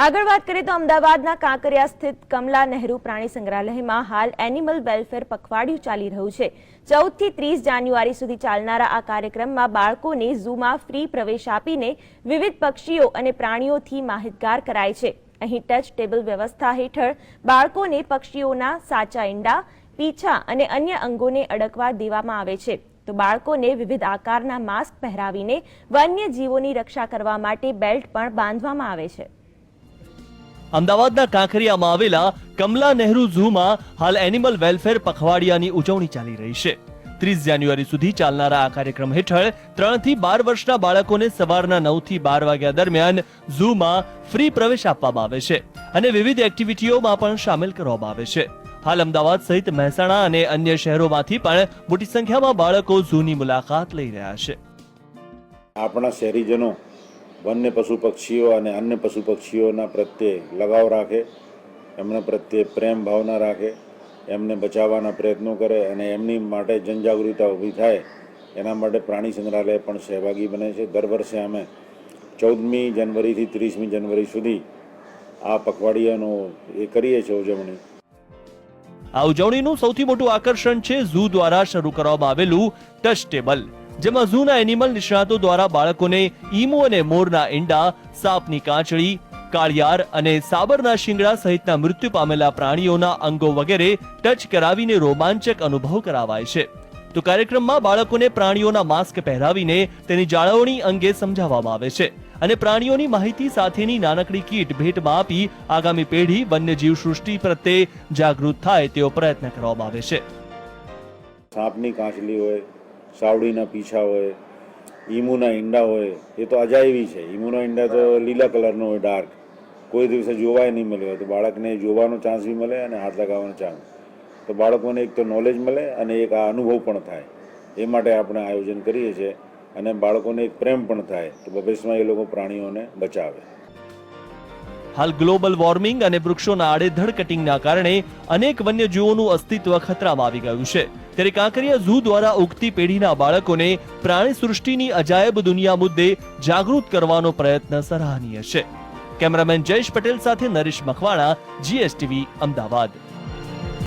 આગળ વાત કરીએ તો અમદાવાદના કાંકરિયા સ્થિત કમલા નહેરુ પ્રાણી સંગ્રહાલયમાં હાલ એનિમલ વેલફેર પખવાડિયું ચાલી રહ્યું છે। 14 થી 30 જાન્યુઆરી સુધી ચાલનારા આ કાર્યક્રમમાં બાળકોને ઝૂમાં ફ્રી પ્રવેશ આપીને વિવિધ પક્ષીઓ અને પ્રાણીઓથી માહિતગાર કરાય છે। અહીં ટચ ટેબલ વ્યવસ્થા હેઠળ બાળકોને પક્ષીઓના સાચા ઈંડા, પીંછા અને અન્ય અંગોને અડકવા દેવામાં આવે છે। તો બાળકોને વિવિધ આકારના માસ્ક પહેરાવીને વન્ય જીવોની રક્ષા કરવા માટે બેલ્ટ પણ બાંધવામાં આવે છે। અમદાવાદના કાંકરિયામાં આવેલા કમલા નહેરુ ઝૂમાં હાલ એનિમલ વેલફેર પખવાડિયાની ઉજવણી ચાલી રહી છે। 30 જાન્યુઆરી સુધી ચાલનારા આ કાર્યક્રમ હેઠળ 3 થી 12 વર્ષના બાળકોને સવારના 9 થી 12 વાગ્યા દરમિયાન ઝૂમાં ફ્રી પ્રવેશ આપવામાં આવે છે અને વિવિધ એક્ટિવિટીઓમાં પણ સામેલ કરવામાં આવે છે। હાલ અમદાવાદ સહિત મહેસાણા અને અન્ય શહેરોમાંથી પણ મોટી સંખ્યામાં બાળકો ઝૂની મુલાકાત લઈ રહ્યા છે। આપણા શહેરીજનો વન્ય પશુ પક્ષીઓ અને અન્ય પશુ પક્ષીઓના પ્રત્યે લગાવ રાખે, એમના પ્રત્યે પ્રેમ ભાવના રાખે, એમને બચાવવાના પ્રયત્નો કરે અને એમની માટે જનજાગૃતતા ઊભી થાય એના માટે પ્રાણી સંગ્રહાલય પણ સહભાગી બને છે। દર વર્ષે અમે 14મી જાન્યુઆરીથી 30મી જાન્યુઆરી સુધી આ પખવાડિયાનો કરીએ છીએ ઉજવણી। આ ઉજવણીનું સૌથી મોટું આકર્ષણ છે ઝૂ દ્વારા શરૂ કરવામાં આવેલું ટચ ટેબલ, જેમાં ઝૂના એનિમલ નિષ્ણાતો દ્વારા બાળકોને ઈમુ અને મોરના ઈંડા, સાપની કાંચળી, કાળિયાર અને સાબરના શિંગડા સહિતના મૃત્યુ પામેલા પ્રાણીઓના અંગો વગેરે ટચ કરાવીને રોમાંચક અનુભવ કરાવાય છે। તો કાર્યક્રમમાં બાળકોને પ્રાણીઓના માસ્ક પહેરાવીને તેની જાળવણી અંગે સમજાવવામાં આવે છે અને પ્રાણીઓની માહિતી સાથેની નાનકડી કીટ ભેટમાં આપી આગામી પેઢી વન્યજીવ સૃષ્ટિ પ્રત્યે જાગૃત થાય તેવો પ્રયત્ન કરવામાં આવે છે। સાપની કાંચલી હોય, સાવડીના પીછા હોય, ઈમુના ઈંડા હોય, એ તો અજાયબી છે। ઈમુના ઈંડા તો લીલા કલરનો હોય, ડાર્ક, કોઈ દિવસે જોવાય નહીં મળ્યો, તો બાળકને જોવાનો ચાન્સ બી મળે અને હાથ લગાવવાનો ચાન્સ, તો બાળકોને એક તો નોલેજ મળે અને એક આ અનુભવ પણ થાય, એ માટે આપણે આયોજન કરીએ છીએ અને બાળકોને એક પ્રેમ પણ થાય, તો ભવિષ્યમાં એ લોકો પ્રાણીઓને બચાવે। હાલ ગ્લોબલ વોર્મિંગ અને વૃક્ષોના આડેધડ કટિંગના કારણે અનેક વન્યજીવોનું અસ્તિત્વ ખતરામાં આવી ગયું છે, ત્યારે કાંકરિયા ઝૂ દ્વારા ઉગતી પેઢીના બાળકોને પ્રાણી સૃષ્ટિની અજાયબ દુનિયા મુદ્દે જાગૃત કરવાનો પ્રયત્ન સરાહનીય છે। કેમેરામેન જયેશ પટેલ સાથે નરેશ મકવાણા, GSTV, અમદાવાદ।